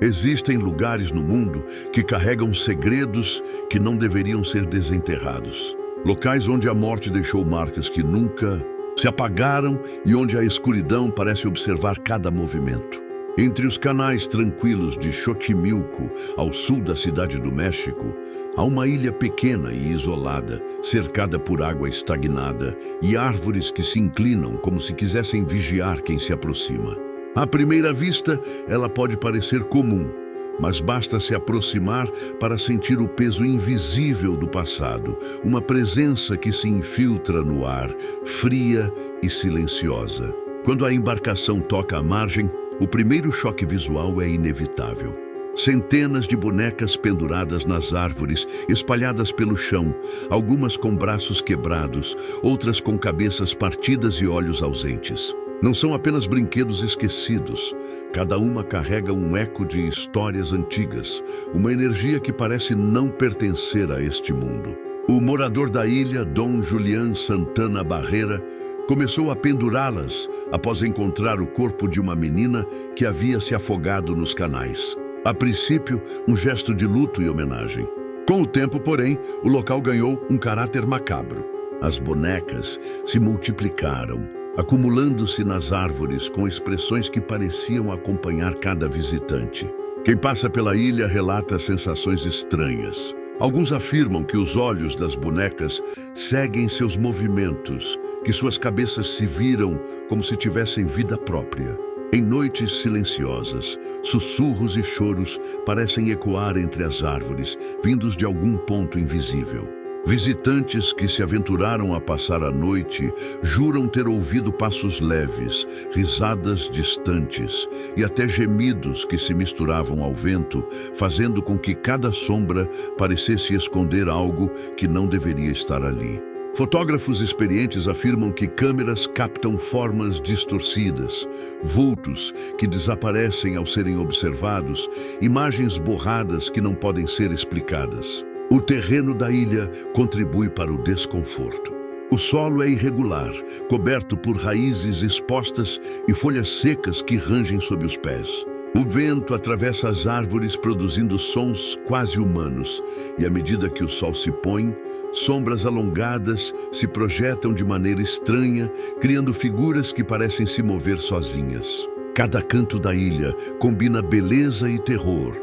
Existem lugares no mundo que carregam segredos que não deveriam ser desenterrados. Locais onde a morte deixou marcas que nunca se apagaram e onde a escuridão parece observar cada movimento. Entre os canais tranquilos de Xochimilco, ao sul da cidade do México, há uma ilha pequena e isolada, cercada por água estagnada e árvores que se inclinam como se quisessem vigiar quem se aproxima. À primeira vista, ela pode parecer comum, mas basta se aproximar para sentir o peso invisível do passado, uma presença que se infiltra no ar, fria e silenciosa. Quando a embarcação toca a margem, o primeiro choque visual é inevitável. Centenas de bonecas penduradas nas árvores, espalhadas pelo chão, algumas com braços quebrados, outras com cabeças partidas e olhos ausentes. Não são apenas brinquedos esquecidos. Cada uma carrega um eco de histórias antigas, uma energia que parece não pertencer a este mundo. O morador da ilha, Dom Julián Santana Barrera, começou a pendurá-las após encontrar o corpo de uma menina que havia se afogado nos canais. A princípio, um gesto de luto e homenagem. Com o tempo, porém, o local ganhou um caráter macabro. As bonecas se multiplicaram, acumulando-se nas árvores com expressões que pareciam acompanhar cada visitante. Quem passa pela ilha relata sensações estranhas. Alguns afirmam que os olhos das bonecas seguem seus movimentos, que suas cabeças se viram como se tivessem vida própria. Em noites silenciosas, sussurros e choros parecem ecoar entre as árvores, vindos de algum ponto invisível. Visitantes que se aventuraram a passar a noite juram ter ouvido passos leves, risadas distantes e até gemidos que se misturavam ao vento, fazendo com que cada sombra parecesse esconder algo que não deveria estar ali. Fotógrafos experientes afirmam que câmeras captam formas distorcidas, vultos que desaparecem ao serem observados, imagens borradas que não podem ser explicadas. O terreno da ilha contribui para o desconforto. O solo é irregular, coberto por raízes expostas e folhas secas que rangem sob os pés. O vento atravessa as árvores produzindo sons quase humanos, e à medida que o sol se põe, sombras alongadas se projetam de maneira estranha, criando figuras que parecem se mover sozinhas. Cada canto da ilha combina beleza e terror,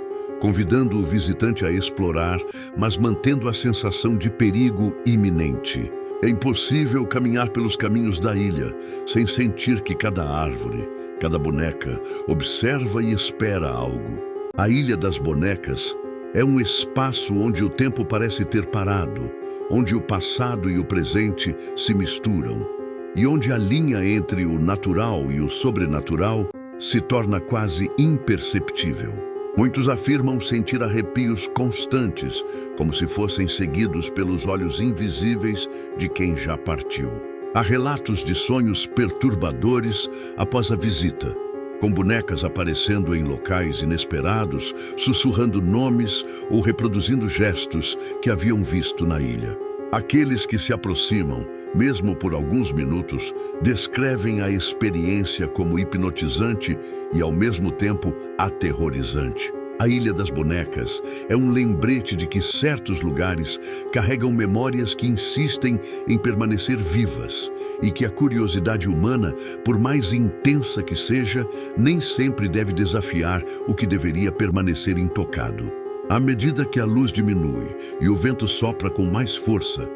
convidando o visitante a explorar, mas mantendo a sensação de perigo iminente. É impossível caminhar pelos caminhos da ilha sem sentir que cada árvore, cada boneca, observa e espera algo. A Ilha das Bonecas é um espaço onde o tempo parece ter parado, onde o passado e o presente se misturam, e onde a linha entre o natural e o sobrenatural se torna quase imperceptível. Muitos afirmam sentir arrepios constantes, como se fossem seguidos pelos olhos invisíveis de quem já partiu. Há relatos de sonhos perturbadores após a visita, com bonecas aparecendo em locais inesperados, sussurrando nomes ou reproduzindo gestos que haviam visto na ilha. Aqueles que se aproximam, mesmo por alguns minutos, descrevem a experiência como hipnotizante e, ao mesmo tempo, aterrorizante. A Ilha das Bonecas é um lembrete de que certos lugares carregam memórias que insistem em permanecer vivas e que a curiosidade humana, por mais intensa que seja, nem sempre deve desafiar o que deveria permanecer intocado. À medida que a luz diminui e o vento sopra com mais força,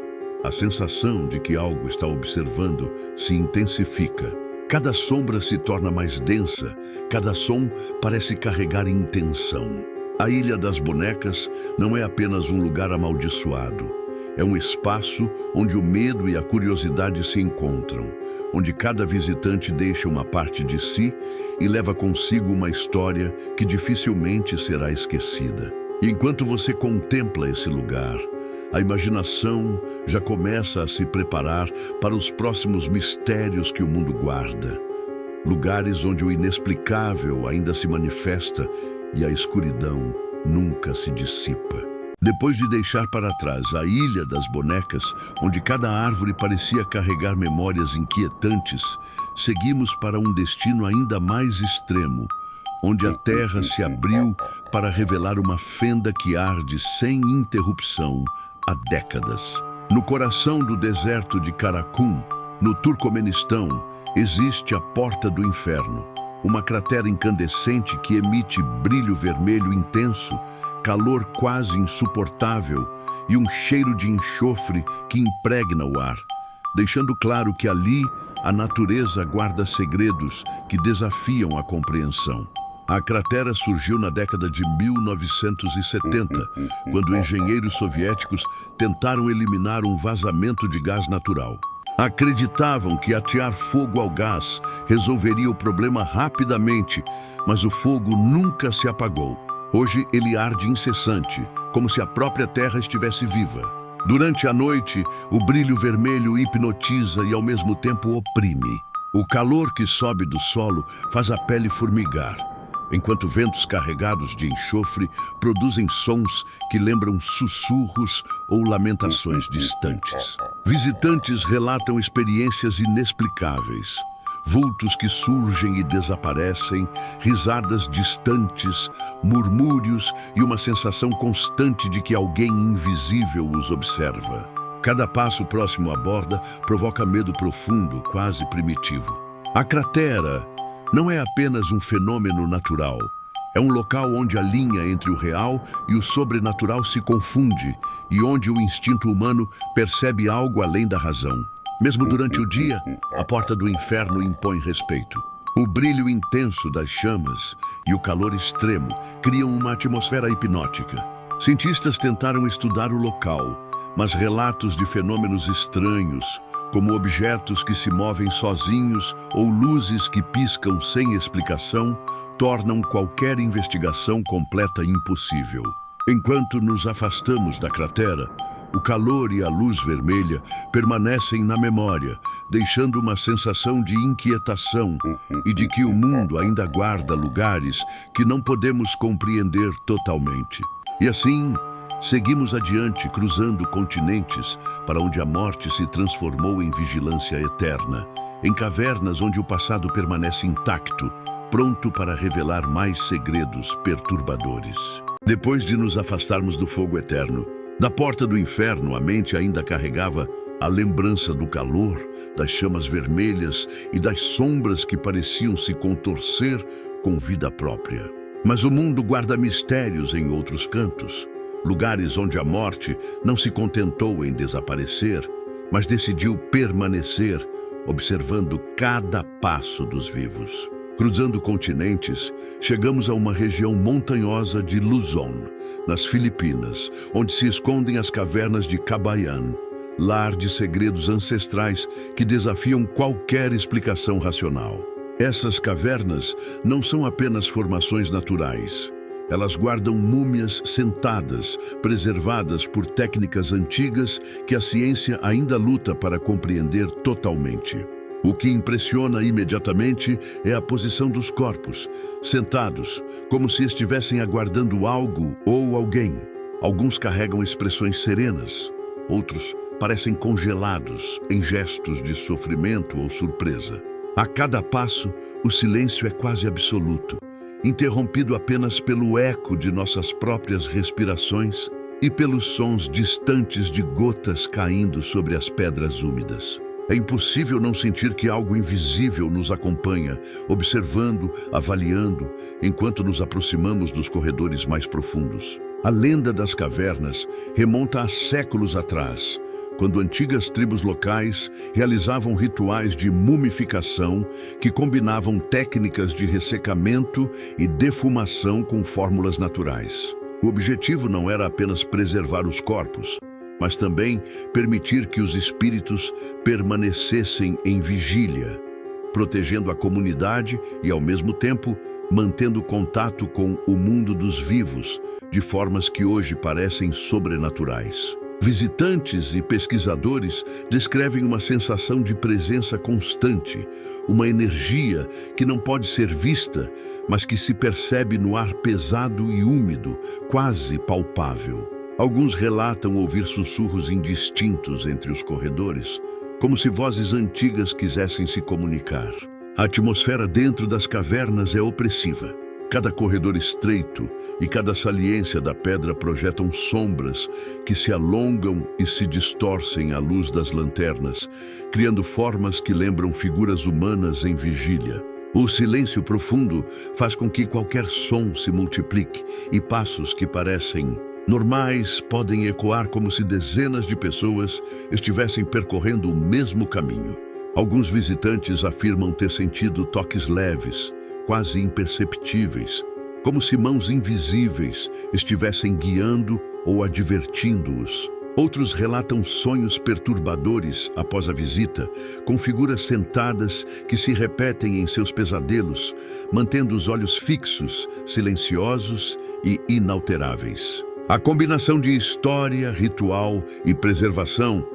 a sensação de que algo está observando se intensifica. Cada sombra se torna mais densa, cada som parece carregar intenção. A Ilha das Bonecas não é apenas um lugar amaldiçoado. É um espaço onde o medo e a curiosidade se encontram, onde cada visitante deixa uma parte de si e leva consigo uma história que dificilmente será esquecida. E enquanto você contempla esse lugar, a imaginação já começa a se preparar para os próximos mistérios que o mundo guarda. Lugares onde o inexplicável ainda se manifesta e a escuridão nunca se dissipa. Depois de deixar para trás a Ilha das Bonecas, onde cada árvore parecia carregar memórias inquietantes, seguimos para um destino ainda mais extremo, onde a terra se abriu para revelar uma fenda que arde sem interrupção há décadas. No coração do deserto de Karakum, no Turcomenistão, existe a Porta do Inferno, uma cratera incandescente que emite brilho vermelho intenso, calor quase insuportável e um cheiro de enxofre que impregna o ar, deixando claro que ali a natureza guarda segredos que desafiam a compreensão. A cratera surgiu na década de 1970, quando engenheiros soviéticos tentaram eliminar um vazamento de gás natural. Acreditavam que atear fogo ao gás resolveria o problema rapidamente, mas o fogo nunca se apagou. Hoje ele arde incessante, como se a própria terra estivesse viva. Durante a noite, o brilho vermelho hipnotiza e ao mesmo tempo oprime. O calor que sobe do solo faz a pele formigar, enquanto ventos carregados de enxofre produzem sons que lembram sussurros ou lamentações distantes. Visitantes relatam experiências inexplicáveis. Vultos que surgem e desaparecem, risadas distantes, murmúrios e uma sensação constante de que alguém invisível os observa. Cada passo próximo à borda provoca medo profundo, quase primitivo. A cratera não é apenas um fenômeno natural. É um local onde a linha entre o real e o sobrenatural se confunde e onde o instinto humano percebe algo além da razão. Mesmo durante o dia, a Porta do Inferno impõe respeito. O brilho intenso das chamas e o calor extremo criam uma atmosfera hipnótica. Cientistas tentaram estudar o local, mas relatos de fenômenos estranhos, como objetos que se movem sozinhos ou luzes que piscam sem explicação, tornam qualquer investigação completa impossível. Enquanto nos afastamos da cratera, o calor e a luz vermelha permanecem na memória, deixando uma sensação de inquietação e de que o mundo ainda guarda lugares que não podemos compreender totalmente. E assim, seguimos adiante, cruzando continentes para onde a morte se transformou em vigilância eterna, em cavernas onde o passado permanece intacto, pronto para revelar mais segredos perturbadores. Depois de nos afastarmos do fogo eterno, da Porta do Inferno, a mente ainda carregava a lembrança do calor, das chamas vermelhas e das sombras que pareciam se contorcer com vida própria. Mas o mundo guarda mistérios em outros cantos, lugares onde a morte não se contentou em desaparecer, mas decidiu permanecer, observando cada passo dos vivos. Cruzando continentes, chegamos a uma região montanhosa de Luzon, nas Filipinas, onde se escondem as cavernas de Cagayan, lar de segredos ancestrais que desafiam qualquer explicação racional. Essas cavernas não são apenas formações naturais. Elas guardam múmias sentadas, preservadas por técnicas antigas que a ciência ainda luta para compreender totalmente. O que impressiona imediatamente é a posição dos corpos, sentados, como se estivessem aguardando algo ou alguém. Alguns carregam expressões serenas, outros parecem congelados em gestos de sofrimento ou surpresa. A cada passo, o silêncio é quase absoluto, interrompido apenas pelo eco de nossas próprias respirações e pelos sons distantes de gotas caindo sobre as pedras úmidas. É impossível não sentir que algo invisível nos acompanha, observando, avaliando, enquanto nos aproximamos dos corredores mais profundos. A lenda das cavernas remonta a séculos atrás, quando antigas tribos locais realizavam rituais de mumificação que combinavam técnicas de ressecamento e defumação com fórmulas naturais. O objetivo não era apenas preservar os corpos, mas também permitir que os espíritos permanecessem em vigília, protegendo a comunidade e, ao mesmo tempo, mantendo contato com o mundo dos vivos, de formas que hoje parecem sobrenaturais. Visitantes e pesquisadores descrevem uma sensação de presença constante, uma energia que não pode ser vista, mas que se percebe no ar pesado e úmido, quase palpável. Alguns relatam ouvir sussurros indistintos entre os corredores, como se vozes antigas quisessem se comunicar. A atmosfera dentro das cavernas é opressiva. Cada corredor estreito e cada saliência da pedra projetam sombras que se alongam e se distorcem à luz das lanternas, criando formas que lembram figuras humanas em vigília. O silêncio profundo faz com que qualquer som se multiplique e passos que parecem normais podem ecoar como se dezenas de pessoas estivessem percorrendo o mesmo caminho. Alguns visitantes afirmam ter sentido toques leves, quase imperceptíveis, como se mãos invisíveis estivessem guiando ou advertindo-os. Outros relatam sonhos perturbadores após a visita, com figuras sentadas que se repetem em seus pesadelos, mantendo os olhos fixos, silenciosos e inalteráveis. A combinação de história, ritual e preservação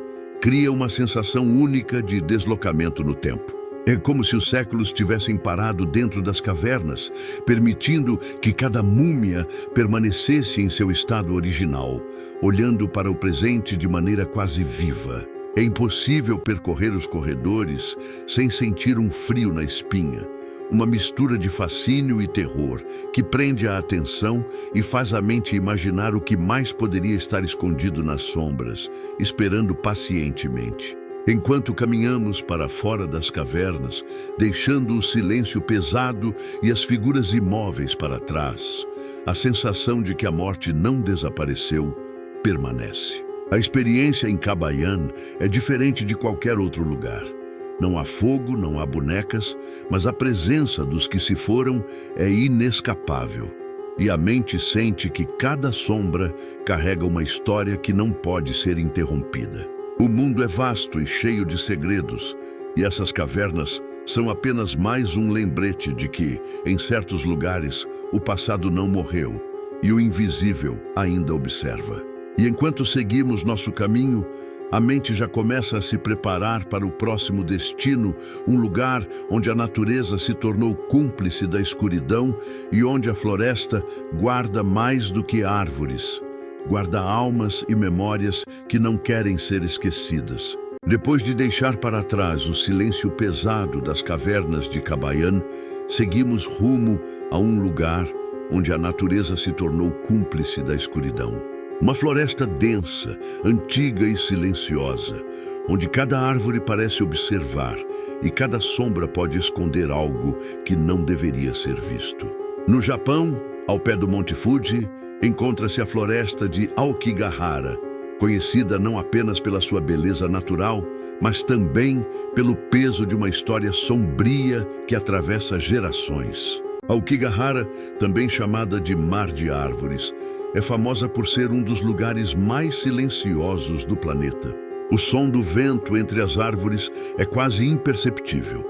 cria uma sensação única de deslocamento no tempo. É como se os séculos tivessem parado dentro das cavernas, permitindo que cada múmia permanecesse em seu estado original, olhando para o presente de maneira quase viva. É impossível percorrer os corredores sem sentir um frio na espinha, uma mistura de fascínio e terror que prende a atenção e faz a mente imaginar o que mais poderia estar escondido nas sombras, esperando pacientemente. Enquanto caminhamos para fora das cavernas, deixando o silêncio pesado e as figuras imóveis para trás, a sensação de que a morte não desapareceu permanece. A experiência em Cagayan é diferente de qualquer outro lugar. Não há fogo, não há bonecas, mas a presença dos que se foram é inescapável. E a mente sente que cada sombra carrega uma história que não pode ser interrompida. O mundo é vasto e cheio de segredos, e essas cavernas são apenas mais um lembrete de que, em certos lugares, o passado não morreu e o invisível ainda observa. E enquanto seguimos nosso caminho, a mente já começa a se preparar para o próximo destino, um lugar onde a natureza se tornou cúmplice da escuridão e onde a floresta guarda mais do que árvores. Guarda almas e memórias que não querem ser esquecidas. Depois de deixar para trás o silêncio pesado das cavernas de Cagayan, seguimos rumo a um lugar onde a natureza se tornou cúmplice da escuridão. Uma floresta densa, antiga e silenciosa, onde cada árvore parece observar e cada sombra pode esconder algo que não deveria ser visto. No Japão, ao pé do Monte Fuji, encontra-se a floresta de Aokigahara, conhecida não apenas pela sua beleza natural, mas também pelo peso de uma história sombria que atravessa gerações. Aokigahara, também chamada de Mar de Árvores, é famosa por ser um dos lugares mais silenciosos do planeta. O som do vento entre as árvores é quase imperceptível,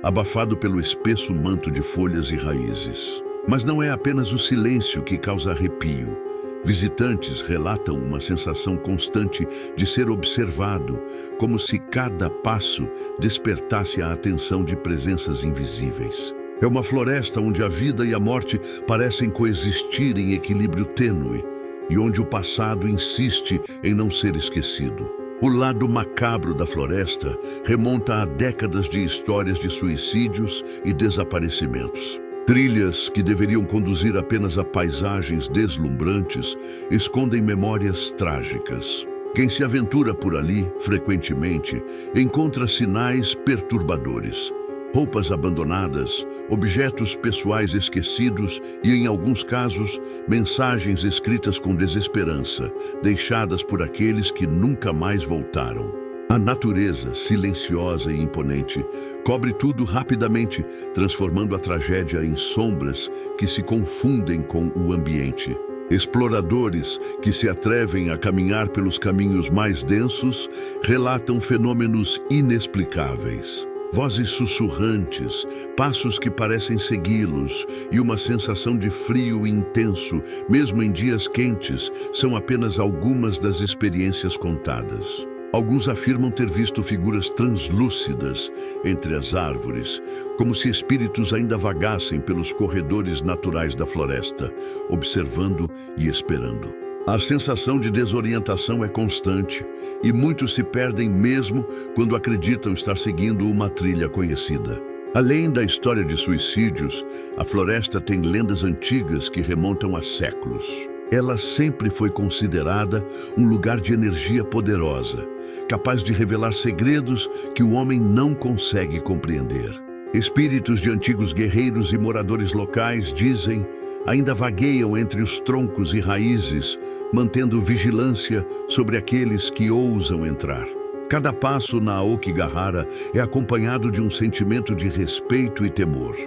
abafado pelo espesso manto de folhas e raízes. Mas não é apenas o silêncio que causa arrepio. Visitantes relatam uma sensação constante de ser observado, como se cada passo despertasse a atenção de presenças invisíveis. É uma floresta onde a vida e a morte parecem coexistir em equilíbrio tênue e onde o passado insiste em não ser esquecido. O lado macabro da floresta remonta a décadas de histórias de suicídios e desaparecimentos. Trilhas que deveriam conduzir apenas a paisagens deslumbrantes escondem memórias trágicas. Quem se aventura por ali, frequentemente, encontra sinais perturbadores. Roupas abandonadas, objetos pessoais esquecidos e, em alguns casos, mensagens escritas com desesperança, deixadas por aqueles que nunca mais voltaram. A natureza, silenciosa e imponente, cobre tudo rapidamente, transformando a tragédia em sombras que se confundem com o ambiente. Exploradores que se atrevem a caminhar pelos caminhos mais densos relatam fenômenos inexplicáveis. Vozes sussurrantes, passos que parecem segui-los e uma sensação de frio intenso, mesmo em dias quentes, são apenas algumas das experiências contadas. Alguns afirmam ter visto figuras translúcidas entre as árvores, como se espíritos ainda vagassem pelos corredores naturais da floresta, observando e esperando. A sensação de desorientação é constante e muitos se perdem mesmo quando acreditam estar seguindo uma trilha conhecida. Além da história de suicídios, a floresta tem lendas antigas que remontam a séculos. Ela sempre foi considerada um lugar de energia poderosa, capaz de revelar segredos que o homem não consegue compreender. Espíritos de antigos guerreiros e moradores locais, dizem, ainda vagueiam entre os troncos e raízes, mantendo vigilância sobre aqueles que ousam entrar. Cada passo na Aokigahara é acompanhado de um sentimento de respeito e temor.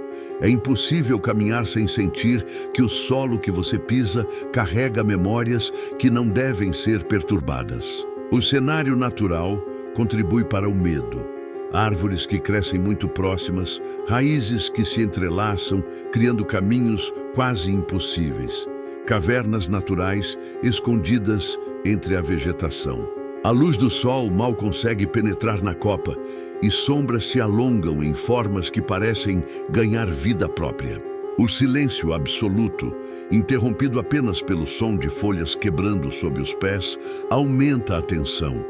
É impossível caminhar sem sentir que o solo que você pisa carrega memórias que não devem ser perturbadas. O cenário natural contribui para o medo. Árvores que crescem muito próximas, raízes que se entrelaçam, criando caminhos quase impossíveis. Cavernas naturais escondidas entre a vegetação. A luz do sol mal consegue penetrar na copa e sombras se alongam em formas que parecem ganhar vida própria. O silêncio absoluto, interrompido apenas pelo som de folhas quebrando sob os pés, aumenta a tensão,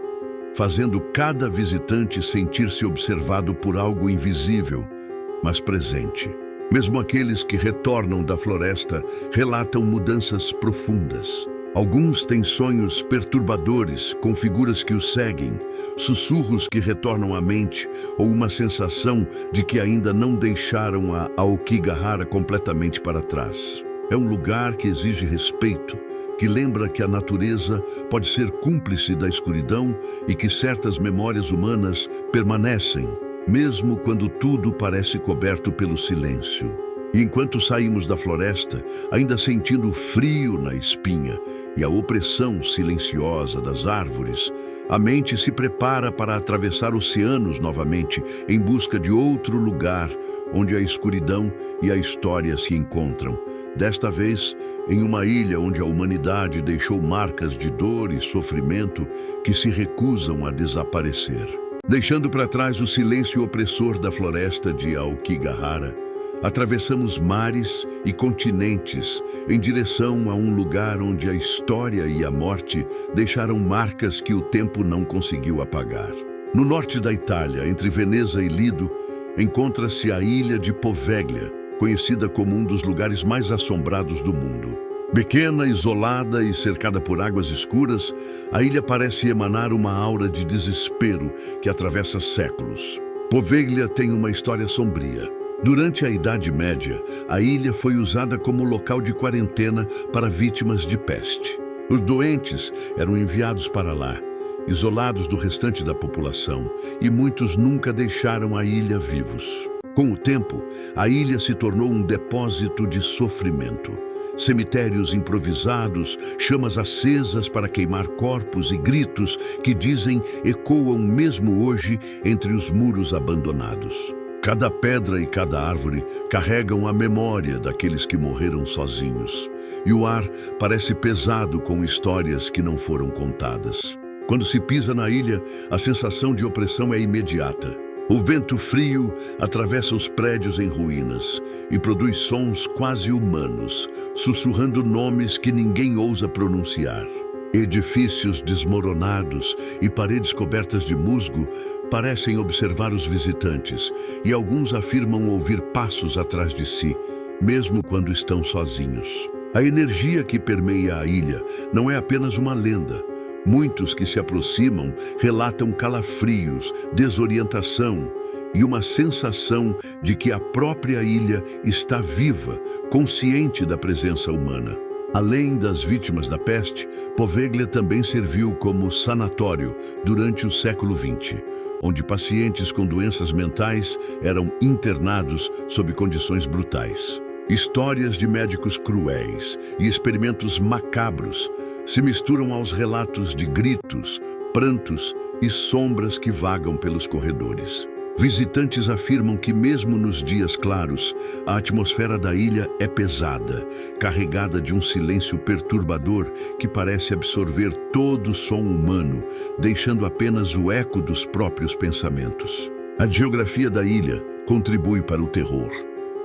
fazendo cada visitante sentir-se observado por algo invisível, mas presente. Mesmo aqueles que retornam da floresta relatam mudanças profundas. Alguns têm sonhos perturbadores com figuras que os seguem, sussurros que retornam à mente ou uma sensação de que ainda não deixaram a Aokigahara completamente para trás. É um lugar que exige respeito, que lembra que a natureza pode ser cúmplice da escuridão e que certas memórias humanas permanecem, mesmo quando tudo parece coberto pelo silêncio. E enquanto saímos da floresta, ainda sentindo o frio na espinha e a opressão silenciosa das árvores, a mente se prepara para atravessar oceanos novamente em busca de outro lugar onde a escuridão e a história se encontram. Desta vez, em uma ilha onde a humanidade deixou marcas de dor e sofrimento que se recusam a desaparecer. Deixando para trás o silêncio opressor da floresta de Aokigahara, atravessamos mares e continentes em direção a um lugar onde a história e a morte deixaram marcas que o tempo não conseguiu apagar. No norte da Itália, entre Veneza e Lido, encontra-se a ilha de Poveglia, conhecida como um dos lugares mais assombrados do mundo. Pequena, isolada e cercada por águas escuras, a ilha parece emanar uma aura de desespero que atravessa séculos. Poveglia tem uma história sombria. Durante a Idade Média, a ilha foi usada como local de quarentena para vítimas de peste. Os doentes eram enviados para lá, isolados do restante da população, e muitos nunca deixaram a ilha vivos. Com o tempo, a ilha se tornou um depósito de sofrimento. Cemitérios improvisados, chamas acesas para queimar corpos e gritos que dizem ecoam mesmo hoje entre os muros abandonados. Cada pedra e cada árvore carregam a memória daqueles que morreram sozinhos. E o ar parece pesado com histórias que não foram contadas. Quando se pisa na ilha, a sensação de opressão é imediata. O vento frio atravessa os prédios em ruínas e produz sons quase humanos, sussurrando nomes que ninguém ousa pronunciar. Edifícios desmoronados e paredes cobertas de musgo parecem observar os visitantes, e alguns afirmam ouvir passos atrás de si, mesmo quando estão sozinhos. A energia que permeia a ilha não é apenas uma lenda. Muitos que se aproximam relatam calafrios, desorientação e uma sensação de que a própria ilha está viva, consciente da presença humana. Além das vítimas da peste, Poveglia também serviu como sanatório durante o século XX, onde pacientes com doenças mentais eram internados sob condições brutais. Histórias de médicos cruéis e experimentos macabros se misturam aos relatos de gritos, prantos e sombras que vagam pelos corredores. Visitantes afirmam que mesmo nos dias claros, a atmosfera da ilha é pesada, carregada de um silêncio perturbador que parece absorver todo o som humano, deixando apenas o eco dos próprios pensamentos. A geografia da ilha contribui para o terror.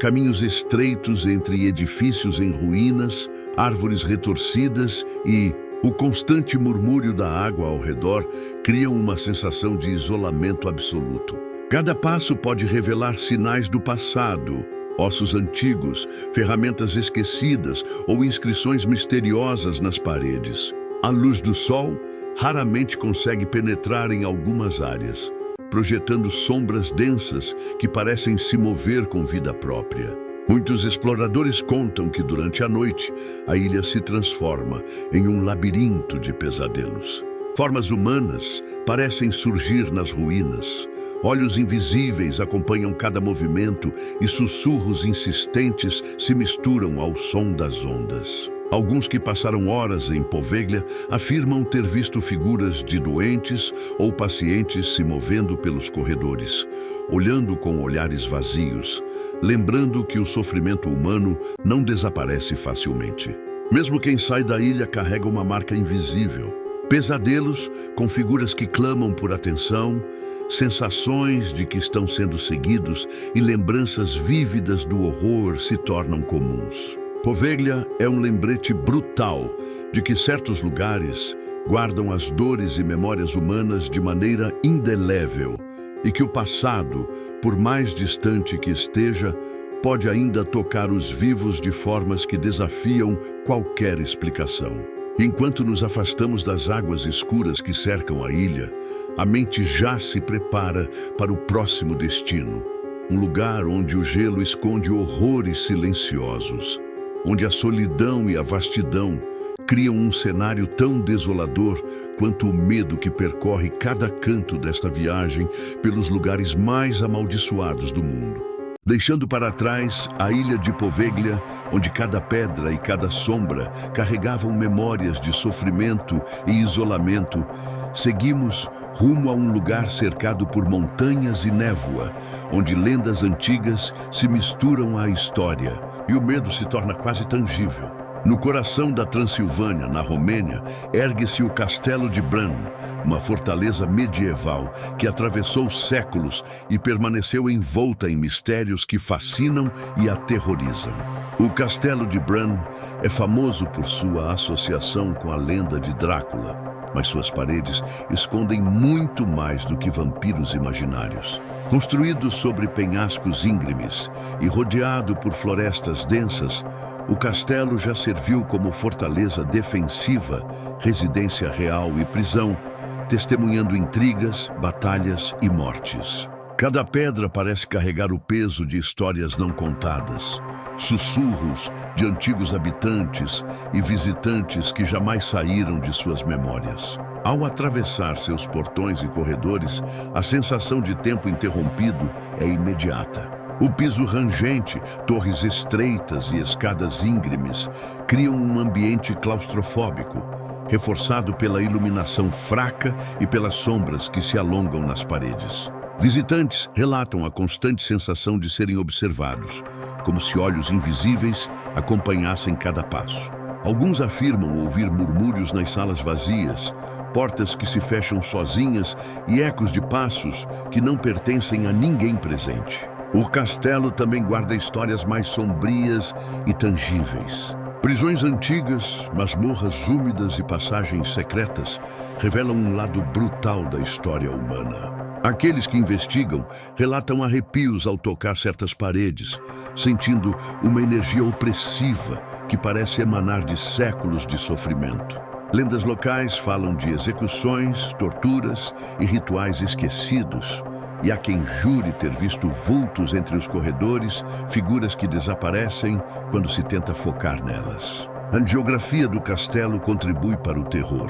Caminhos estreitos entre edifícios em ruínas, árvores retorcidas e o constante murmúrio da água ao redor criam uma sensação de isolamento absoluto. Cada passo pode revelar sinais do passado, ossos antigos, ferramentas esquecidas ou inscrições misteriosas nas paredes. A luz do sol raramente consegue penetrar em algumas áreas, projetando sombras densas que parecem se mover com vida própria. Muitos exploradores contam que durante a noite a ilha se transforma em um labirinto de pesadelos. Formas humanas parecem surgir nas ruínas. Olhos invisíveis acompanham cada movimento e sussurros insistentes se misturam ao som das ondas. Alguns que passaram horas em Poveglia afirmam ter visto figuras de doentes ou pacientes se movendo pelos corredores, olhando com olhares vazios, lembrando que o sofrimento humano não desaparece facilmente. Mesmo quem sai da ilha carrega uma marca invisível. Pesadelos com figuras que clamam por atenção, sensações de que estão sendo seguidos e lembranças vívidas do horror se tornam comuns. Poveglia é um lembrete brutal de que certos lugares guardam as dores e memórias humanas de maneira indelével e que o passado, por mais distante que esteja, pode ainda tocar os vivos de formas que desafiam qualquer explicação. Enquanto nos afastamos das águas escuras que cercam a ilha, a mente já se prepara para o próximo destino. Um lugar onde o gelo esconde horrores silenciosos, onde a solidão e a vastidão criam um cenário tão desolador quanto o medo que percorre cada canto desta viagem pelos lugares mais amaldiçoados do mundo. Deixando para trás a ilha de Poveglia, onde cada pedra e cada sombra carregavam memórias de sofrimento e isolamento, seguimos rumo a um lugar cercado por montanhas e névoa, onde lendas antigas se misturam à história e o medo se torna quase tangível. No coração da Transilvânia, na Romênia, ergue-se o Castelo de Bran, uma fortaleza medieval que atravessou séculos e permaneceu envolta em mistérios que fascinam e aterrorizam. O Castelo de Bran é famoso por sua associação com a lenda de Drácula, mas suas paredes escondem muito mais do que vampiros imaginários. Construído sobre penhascos íngremes e rodeado por florestas densas, o castelo já serviu como fortaleza defensiva, residência real e prisão, testemunhando intrigas, batalhas e mortes. Cada pedra parece carregar o peso de histórias não contadas, sussurros de antigos habitantes e visitantes que jamais saíram de suas memórias. Ao atravessar seus portões e corredores, a sensação de tempo interrompido é imediata. O piso rangente, torres estreitas e escadas íngremes criam um ambiente claustrofóbico, reforçado pela iluminação fraca e pelas sombras que se alongam nas paredes. Visitantes relatam a constante sensação de serem observados, como se olhos invisíveis acompanhassem cada passo. Alguns afirmam ouvir murmúrios nas salas vazias, portas que se fecham sozinhas e ecos de passos que não pertencem a ninguém presente. O castelo também guarda histórias mais sombrias e tangíveis. Prisões antigas, masmorras úmidas e passagens secretas revelam um lado brutal da história humana. Aqueles que investigam relatam arrepios ao tocar certas paredes, sentindo uma energia opressiva que parece emanar de séculos de sofrimento. Lendas locais falam de execuções, torturas e rituais esquecidos, e há quem jure ter visto vultos entre os corredores, figuras que desaparecem quando se tenta focar nelas. A geografia do castelo contribui para o terror.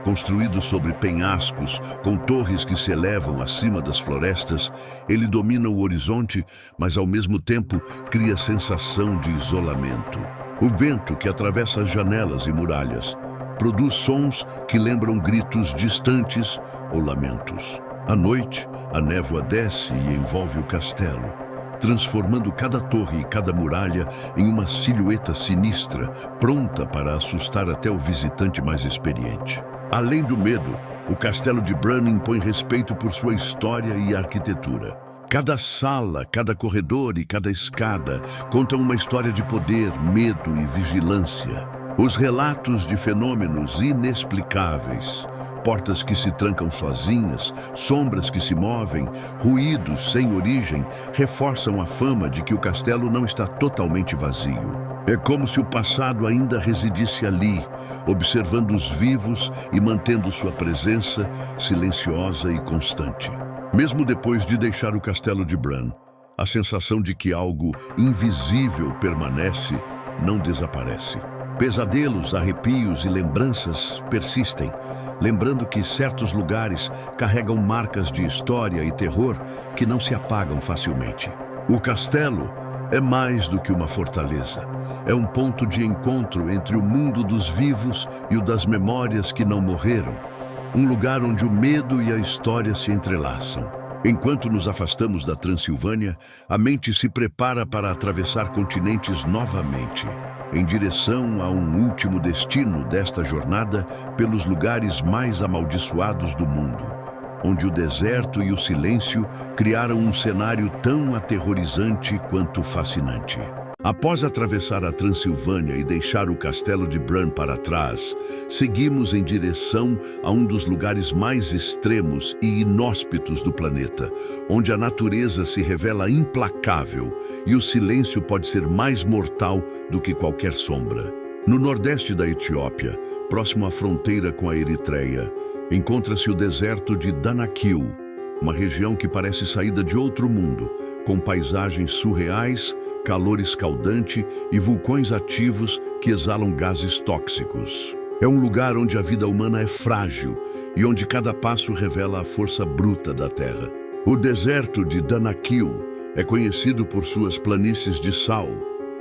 Construído sobre penhascos, com torres que se elevam acima das florestas, ele domina o horizonte, mas ao mesmo tempo cria sensação de isolamento. O vento que atravessa as janelas e muralhas produz sons que lembram gritos distantes ou lamentos. À noite, a névoa desce e envolve o castelo, transformando cada torre e cada muralha em uma silhueta sinistra, pronta para assustar até o visitante mais experiente. Além do medo, o castelo de Bran impõe respeito por sua história e arquitetura. Cada sala, cada corredor e cada escada contam uma história de poder, medo e vigilância. Os relatos de fenômenos inexplicáveis portas que se trancam sozinhas, sombras que se movem, ruídos sem origem, reforçam a fama de que o castelo não está totalmente vazio. É como se o passado ainda residisse ali, observando os vivos e mantendo sua presença silenciosa e constante. Mesmo depois de deixar o castelo de Bran, a sensação de que algo invisível permanece não desaparece. Pesadelos, arrepios e lembranças persistem, lembrando que certos lugares carregam marcas de história e terror que não se apagam facilmente. O castelo é mais do que uma fortaleza. É um ponto de encontro entre o mundo dos vivos e o das memórias que não morreram. Um lugar onde o medo e a história se entrelaçam. Enquanto nos afastamos da Transilvânia, a mente se prepara para atravessar continentes novamente, em direção a um último destino desta jornada pelos lugares mais amaldiçoados do mundo, onde o deserto e o silêncio criaram um cenário tão aterrorizante quanto fascinante. Após atravessar a Transilvânia e deixar o castelo de Bran para trás, seguimos em direção a um dos lugares mais extremos e inóspitos do planeta, onde a natureza se revela implacável e o silêncio pode ser mais mortal do que qualquer sombra. No nordeste da Etiópia, próximo à fronteira com a Eritreia, encontra-se o deserto de Danakil, uma região que parece saída de outro mundo, com paisagens surreais, calor escaldante e vulcões ativos que exalam gases tóxicos. É um lugar onde a vida humana é frágil e onde cada passo revela a força bruta da terra. O deserto de Danakil é conhecido por suas planícies de sal,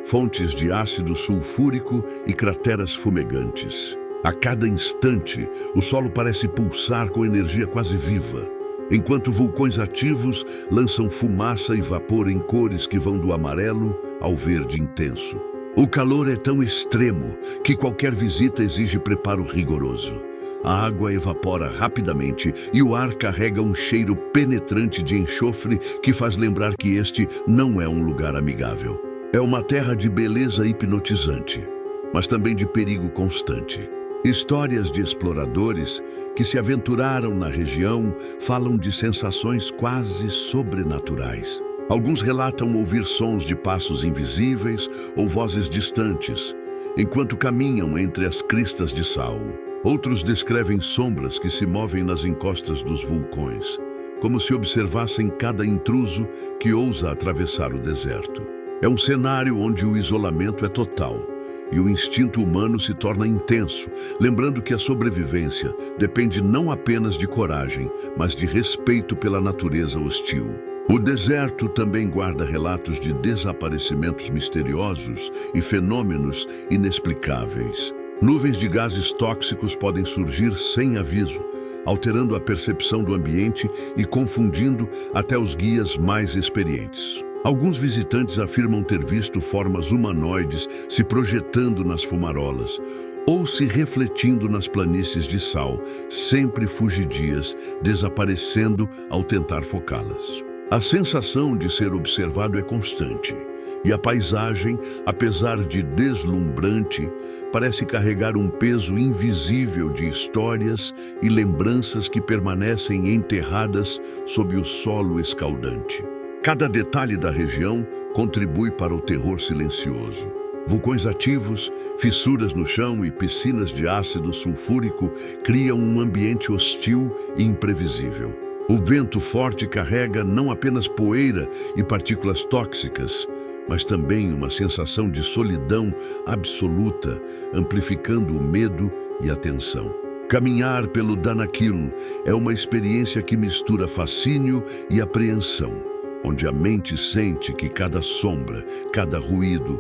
fontes de ácido sulfúrico e crateras fumegantes. A cada instante, o solo parece pulsar com energia quase viva, enquanto vulcões ativos lançam fumaça e vapor em cores que vão do amarelo ao verde intenso. O calor é tão extremo que qualquer visita exige preparo rigoroso. A água evapora rapidamente e o ar carrega um cheiro penetrante de enxofre que faz lembrar que este não é um lugar amigável. É uma terra de beleza hipnotizante, mas também de perigo constante. Histórias de exploradores que se aventuraram na região falam de sensações quase sobrenaturais. Alguns relatam ouvir sons de passos invisíveis ou vozes distantes, enquanto caminham entre as cristas de sal. Outros descrevem sombras que se movem nas encostas dos vulcões, como se observassem cada intruso que ousa atravessar o deserto. É um cenário onde o isolamento é total e o instinto humano se torna intenso, lembrando que a sobrevivência depende não apenas de coragem, mas de respeito pela natureza hostil. O deserto também guarda relatos de desaparecimentos misteriosos e fenômenos inexplicáveis. Nuvens de gases tóxicos podem surgir sem aviso, alterando a percepção do ambiente e confundindo até os guias mais experientes. Alguns visitantes afirmam ter visto formas humanoides se projetando nas fumarolas ou se refletindo nas planícies de sal, sempre fugidias, desaparecendo ao tentar focá-las. A sensação de ser observado é constante, e a paisagem, apesar de deslumbrante, parece carregar um peso invisível de histórias e lembranças que permanecem enterradas sob o solo escaldante. Cada detalhe da região contribui para o terror silencioso. Vulcões ativos, fissuras no chão e piscinas de ácido sulfúrico criam um ambiente hostil e imprevisível. O vento forte carrega não apenas poeira e partículas tóxicas, mas também uma sensação de solidão absoluta, amplificando o medo e a tensão. Caminhar pelo Danakil é uma experiência que mistura fascínio e apreensão, onde a mente sente que cada sombra, cada ruído,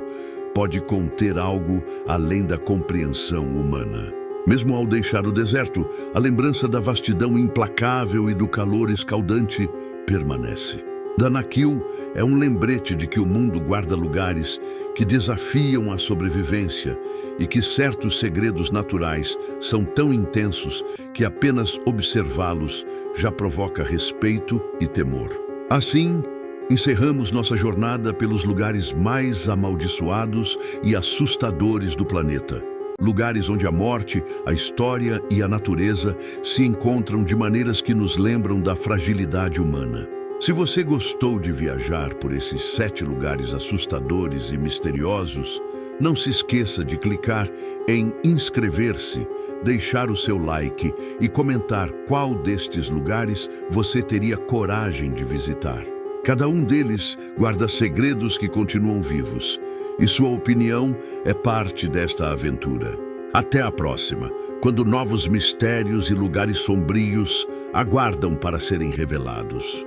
pode conter algo além da compreensão humana. Mesmo ao deixar o deserto, a lembrança da vastidão implacável e do calor escaldante permanece. Danakil é um lembrete de que o mundo guarda lugares que desafiam a sobrevivência e que certos segredos naturais são tão intensos que apenas observá-los já provoca respeito e temor. Assim, encerramos nossa jornada pelos lugares mais amaldiçoados e assustadores do planeta. Lugares onde a morte, a história e a natureza se encontram de maneiras que nos lembram da fragilidade humana. Se você gostou de viajar por esses 7 lugares assustadores e misteriosos, não se esqueça de clicar em inscrever-se, deixar o seu like e comentar qual destes lugares você teria coragem de visitar. Cada um deles guarda segredos que continuam vivos, e sua opinião é parte desta aventura. Até a próxima, quando novos mistérios e lugares sombrios aguardam para serem revelados.